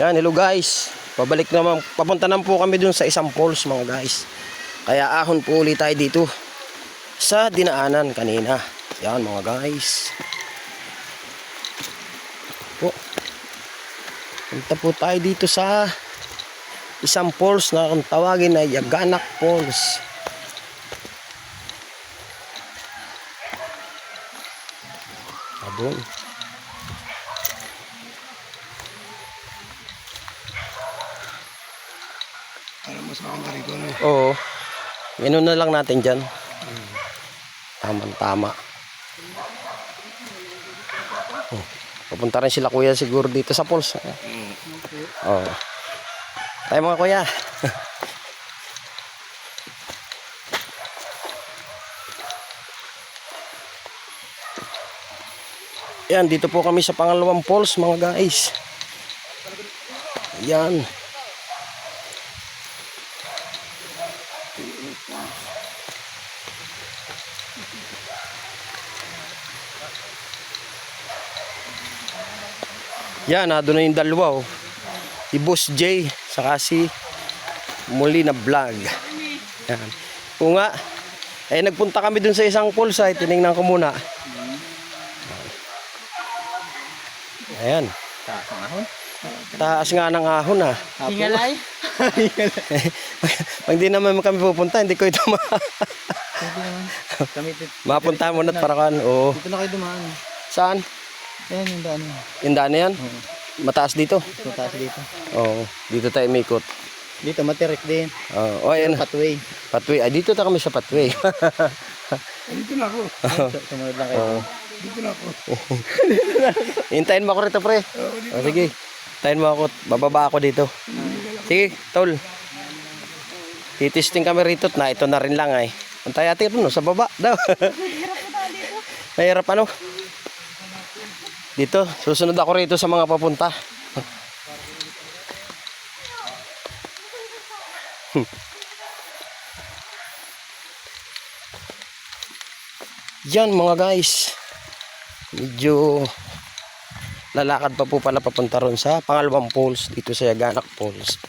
Yan, hello guys. Pabalik naman, papunta naman po kami dun sa isang falls mga guys. Kaya ahon po ulit tayo dito sa dinaanan kanina. Yan mga guys. Po. Punta po tayo dito sa isang falls na kung tawagin na Yaganak Falls. Abon. Para mas makangari ko na. Oo. Inon na lang natin dyan. Tama-tama. Oh. Papunta rin sila kuya siguro dito sa falls. Oo. Tayo mga kuya. Yan, dito po kami sa pangalawang falls mga guys. Yan. Yan, doon na yung dalawa oh. Si Boss J, saka si Molina Vlog. Yan. Kung nga, nagpunta kami dun sa isang falls ay tinignan ko muna. Ayan. Taas ng ahon? Taas nga ng ahon ah. Hingalay? Pag di naman kami pupunta, hindi ko ito Hindi naman. mapunta mo na para kan. Oo. Dito na kayo dumaan. Saan? Ayan yung daan. Yung daan na yan? Mataas dito? So, taas dito. Oo. Dito tayo mikot. Dito matirik din. Oh, ayan. Pathway. Pathway. Ay, dito tayo kami sa pathway. Dito na ako. Sumunod lang kayo. Dito na ako. Hintayin mo ako rito, pre. Sige. Hintayin mo ako. Bababa ako dito. Sige, tol. Titisting kami rito na ito na rin lang ay. Antay ate no, sa baba daw. Mahirap ano? Dito, susunod ako rito sa mga papunta. Yan mga guys. Medyo lalakad pa po pala papunta ron sa pangalawang falls dito sa Yaganak Falls.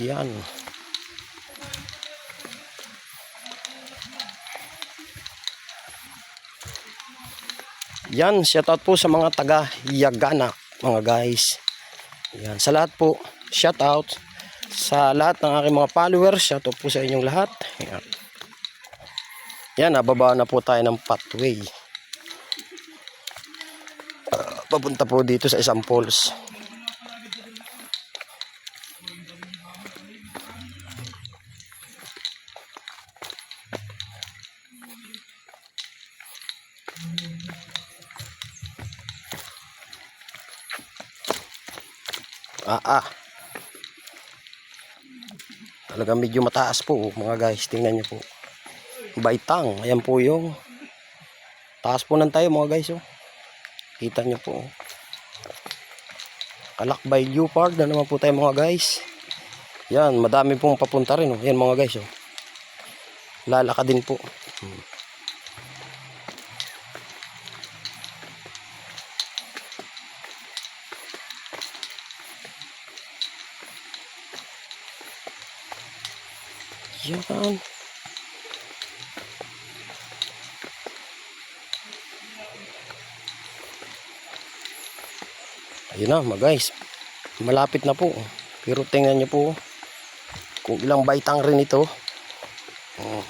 Yan. Yan, shout out po sa mga taga Yaganak mga guys. Yan, sa lahat po, shout out sa lahat ng aking mga followers, shout out po sa inyong lahat. Yan. Yan, nababa na po tayo ng pathway. Papunta po dito sa isang falls. Talagang medyo mataas po mga guys, tingnan nyo po. Baitang, ayan po yung taas po ng tayo mga guys oh. Kita nyo po oh. Kalakbay Leopard na naman po tayo mga guys. Yan, madami pong papunta rin oh. Yan mga guys oh. Lalakad din po. Yan. Ayun na mga guys. Malapit na po. Pero tingnan nyo po kung ilang baitang rin ito. Oh.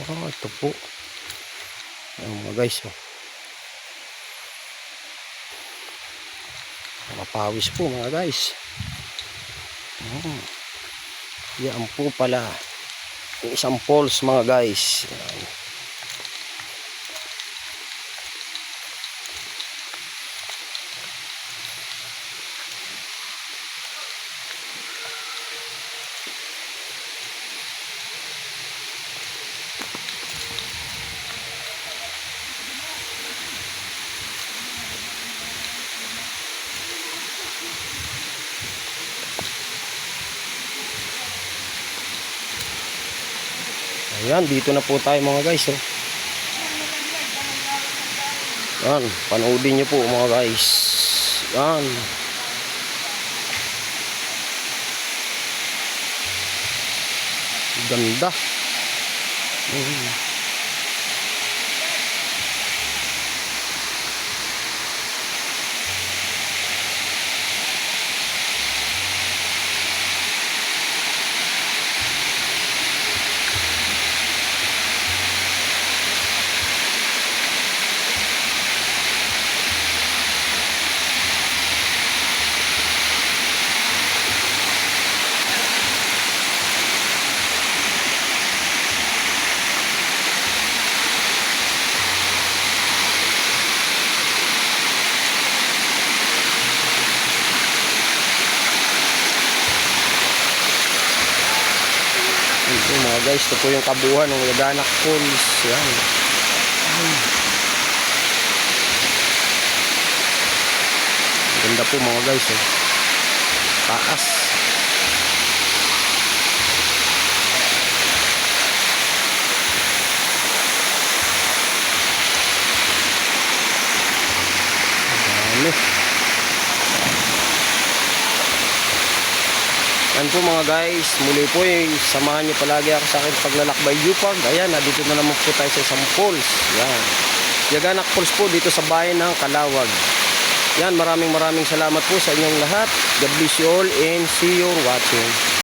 Oh, ito po. Ayan mga guys oh. Mapawis po mga guys. Oh. Yan po pala yung isang falls mga guys. Yan. Ayan, dito na po tayo mga guys. Oh. Yan, panoodin nyo po mga guys. Yan. Ganda. Ito mga guys, ito po yung kabuuan ng Yaganak Falls. Yan. Ganda po mga guys. Eh. Taas. Dami. Yan po mga guys, muli po samahan nyo palagi ako sa aking paglalakbay Yupag. Ayan, dito na naman po tayo sa isang falls. Yan. Yaganak Falls po dito sa bayan ng Calawag. Yan, maraming salamat po sa inyong lahat. God bless you all and see you watching.